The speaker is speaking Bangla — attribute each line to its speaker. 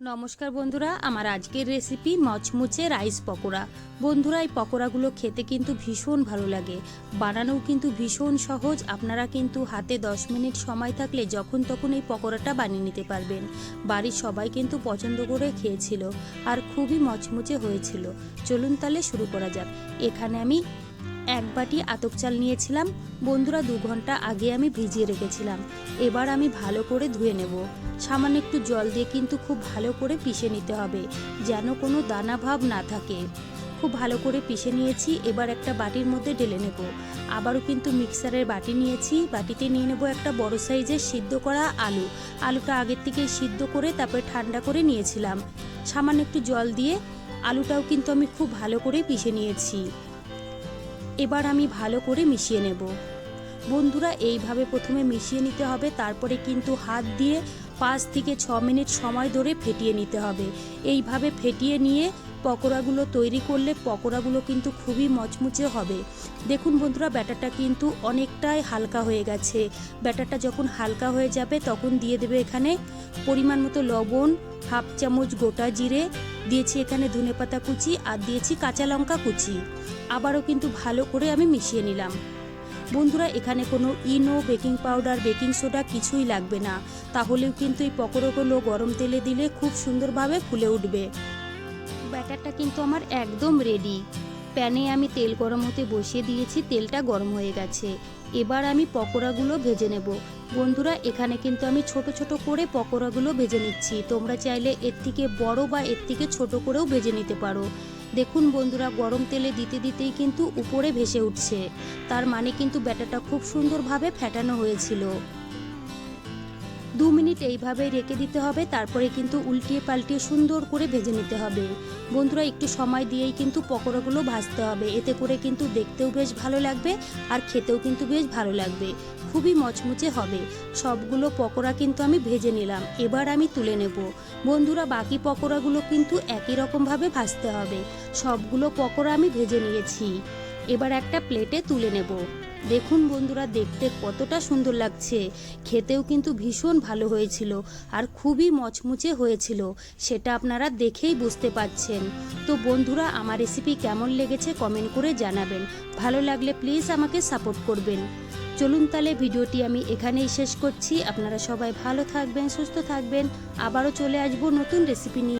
Speaker 1: নমস্কার বন্ধুরা, আমার আজকের রেসিপি মচমুচে রাইস পকোড়া। বন্ধুরা, এই পকোড়াগুলো খেতে কিন্তু ভীষণ ভালো লাগে, বানানোও কিন্তু ভীষণ সহজ। আপনারা কিন্তু হাতে 10 মিনিট সময় থাকলে যখন তখন এই পকোড়াটা বানিয়ে নিতে পারবেন। বাড়ির সবাই কিন্তু পছন্দ করে খেয়েছিল আর খুবই মচমুচে হয়েছিল। চলুন তাহলে শুরু করা যাক। এখানে আমি 1 বাটি আতপ চাল নিয়েছিলাম। বন্ধুরা, 2 ঘন্টা আগে আমি ভিজিয়ে রেখেছিলাম। এবার আমি ভালো করে ধুয়ে নেব। সামান্য একটু জল দিয়ে কিন্তু খুব ভালো করে পিষে নিতে হবে, যেন কোনো দানা ভাব না থাকে। খুব ভালো করে পিষে নিয়েছি। এবার একটা বাটির মধ্যে ঢেলে নেব। আবারও কিন্তু মিক্সারের বাটি নিয়েছি। বাটিতে নিয়ে নেব একটা বড় সাইজের সিদ্ধ করা আলু। আলুটা আগের থেকে সিদ্ধ করে তারপরে ঠান্ডা করে নিয়েছিলাম। সামান্য একটু জল দিয়ে আলুটাও কিন্তু আমি খুব ভালো করে পিষে নিয়েছি। এবার আমি ভালো করে মিশিয়ে নেব। বন্ধুরা, এইভাবে প্রথমে মিশিয়ে নিতে হবে, তারপরে কিন্তু হাত দিয়ে 5 থেকে 6 মিনিট সময় ধরে ফেটিয়ে নিতে হবে। এইভাবে ফেটিয়ে নিয়ে পকোড়াগুলো তৈরি করলে পকোড়াগুলো কিন্তু খুবই মচমুচে হবে। দেখুন বন্ধুরা, ব্যাটারটা কিন্তু অনেকটাই হালকা হয়ে গেছে। ব্যাটারটা যখন হালকা হয়ে যাবে তখন দিয়ে দেবে এখানে পরিমাণ মতো লবণ, হাফ চামচ গোটা জিরে দিয়েছি, এখানে ধনেপাতা কুচি আর দিয়েছি কাঁচা লঙ্কা কুচি। আবারও কিন্তু ভালো করে আমি মিশিয়ে নিলাম। বন্ধুরা, এখানে কোনো ইনো, বেকিং পাউডার, বেকিং সোডা কিছুই লাগবে না, তাহলেও কিন্তু এই পকোড়াগুলো গরম তেলে দিলে খুব সুন্দরভাবে ফুলে উঠবে। ব্যাটারটা কিন্তু আমার একদম রেডি। প্যানে আমি তেল গরম হতে বসিয়ে দিয়েছি, তেলটা গরম হয়ে গেছে। এবার আমি পকোড়াগুলো ভেজে নেব। বন্ধুরা, এখানে কিন্তু আমি ছোট ছোট করে পকোড়াগুলো ভেজে নিচ্ছি। তোমরা চাইলে এর থেকে বড় বা এর থেকে ছোট করেও ভেজে নিতে পারো। দেখুন বন্ধুরা, গরম তেলে দিতে দিতেই কিন্তু উপরে ভেসে উঠছে, তার মানে কিন্তু ব্যাটারটা খুব সুন্দরভাবে ফেটানো হয়েছিল। 2 মিনিট এইভাবে রেখে দিতে হবে, তারপরে কিন্তু উল্টিয়ে পাল্টিয়ে সুন্দর করে ভেজে নিতে হবে। বন্ধুরা, একটু সময় দিয়েই কিন্তু পকোড়াগুলো ভাজতে হবে, এতে করে কিন্তু দেখতেও বেশ ভালো লাগবে আর খেতেও কিন্তু বেশ ভালো লাগবে, খুবই মচমুচে হবে। সবগুলো পকোড়া কিন্তু আমি ভেজে নিলাম। এবার আমি তুলে নেব। বন্ধুরা, বাকি পকোড়াগুলো কিন্তু একই রকমভাবে ভাজতে হবে। সবগুলো পকোড়া আমি ভেজে নিয়েছি। এবার একটা প্লেটে তুলে নেব। দেখুন বন্ধুরা, দেখতে কতটা সুন্দর লাগছে, খেতেও কিন্তু ভীষণ ভালো হয়েছিল আর খুবই মচমুচে হয়েছিল, সেটা আপনারা দেখেই বুঝতে পারছেন। তো বন্ধুরা, আমার রেসিপি কেমন লেগেছে কমেন্ট করে জানাবেন। ভালো লাগলে প্লিজ আমাকে সাপোর্ট করবেন। চলুন তাহলে ভিডিওটি আমি এখানেই শেষ করছি। আপনারা সবাই ভালো থাকবেন, সুস্থ থাকবেন। আবারও চলে আসবো নতুন রেসিপি নিয়ে।